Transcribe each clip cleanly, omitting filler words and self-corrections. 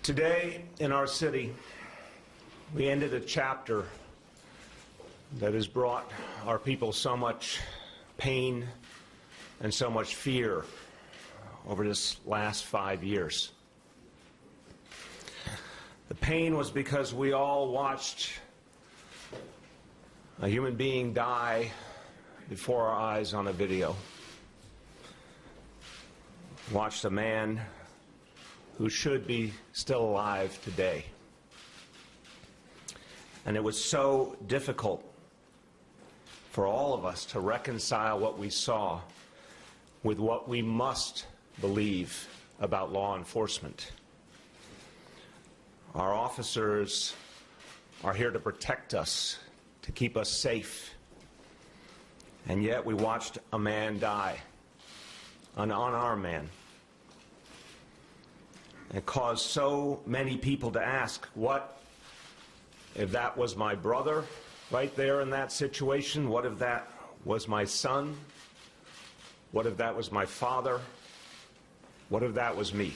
Today, in our city, we ended a chapter that has brought our people so much pain and so much fear over this last 5 years. The pain was because we all watched a human being die before our eyes on a video. Watched a man who should be still alive today. And it was so difficult for all of us to reconcile what we saw with what we must believe about law enforcement. Our officers are here to protect us, to keep us safe. And yet we watched a man die, an unarmed man. It caused so many people to ask, what if that was my brother right there in that situation? What if that was my son? What if that was my father? What if that was me?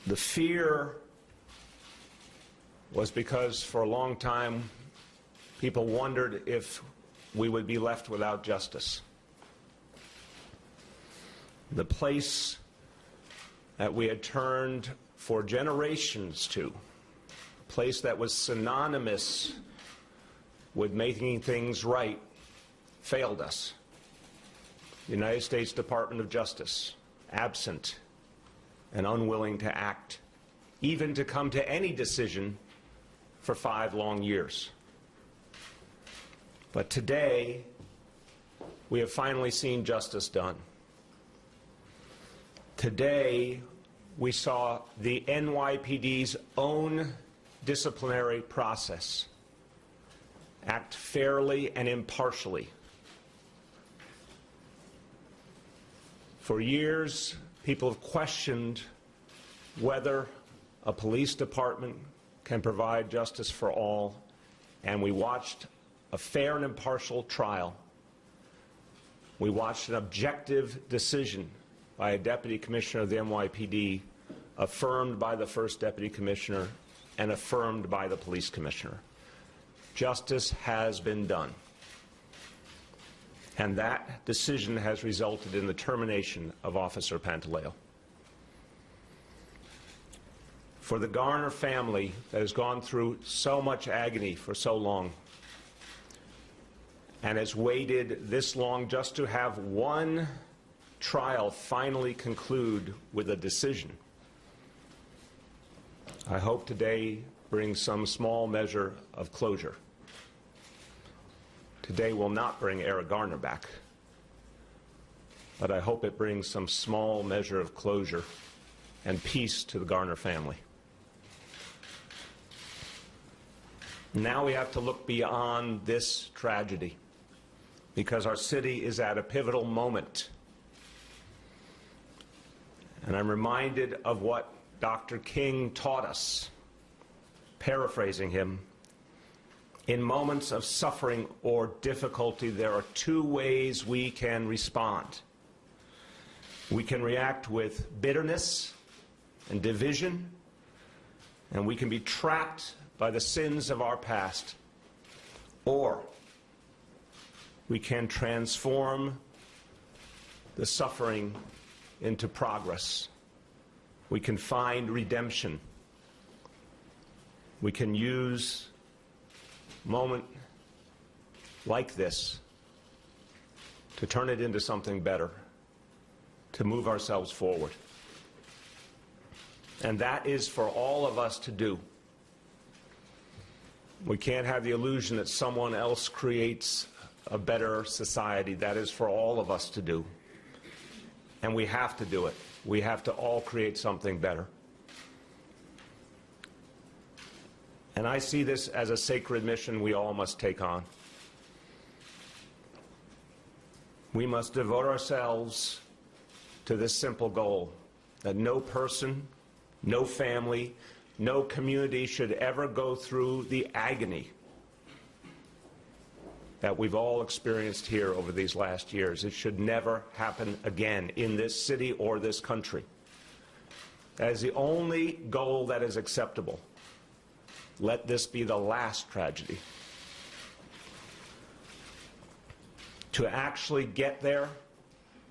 The fear was because for a long time people wondered if we would be left without justice. The place that we had turned for generations to, a place that was synonymous with making things right, failed us. The United States Department of Justice, absent and unwilling to act, even to come to any decision for 5 long years. But today, we have finally seen justice done. Today, we saw the NYPD's own disciplinary process act fairly and impartially. For years, people have questioned whether a police department can provide justice for all, and we watched a fair and impartial trial. We watched an objective decision by a deputy commissioner of the NYPD, affirmed by the first deputy commissioner and affirmed by the police commissioner. Justice has been done. And that decision has resulted in the termination of Officer Pantaleo. For the Garner family that has gone through so much agony for so long and has waited this long just to have one trial finally conclude with a decision, I hope today brings some small measure of closure. Today will not bring Eric Garner back, but I hope it brings some small measure of closure and peace to the Garner family. Now we have to look beyond this tragedy, because our city is at a pivotal moment. And I'm reminded of what Dr. King taught us, paraphrasing him. In moments of suffering or difficulty, there are 2 ways we can respond. We can react with bitterness and division, and we can be trapped by the sins of our past. Or we can transform the suffering into progress. We can find redemption. We can use a moment like this to turn it into something better, to move ourselves forward. And that is for all of us to do. We can't have the illusion that someone else creates a better society. That is for all of us to do. And we have to do it. We have to all create something better. And I see this as a sacred mission we all must take on. We must devote ourselves to this simple goal, that no person, no family, no community should ever go through the agony that we've all experienced here over these last years. It should never happen again in this city or this country. That is the only goal that is acceptable. Let this be the last tragedy. To actually get there,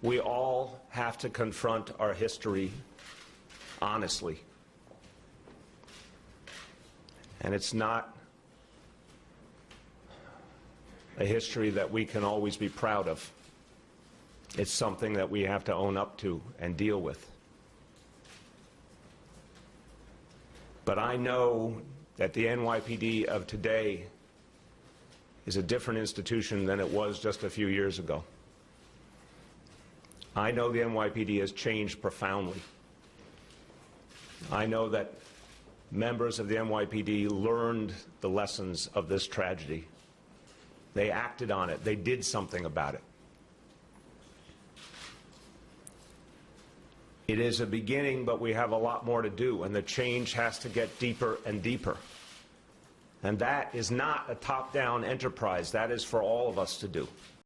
we all have to confront our history honestly. And it's not a history that we can always be proud of. It's something that we have to own up to and deal with. But I know that the NYPD of today is a different institution than it was just a few years ago. I know the NYPD has changed profoundly. I know that members of the NYPD learned the lessons of this tragedy. They acted on it. They did something about it. It is a beginning, but we have a lot more to do, and the change has to get deeper and deeper. And that is not a top-down enterprise. That is for all of us to do.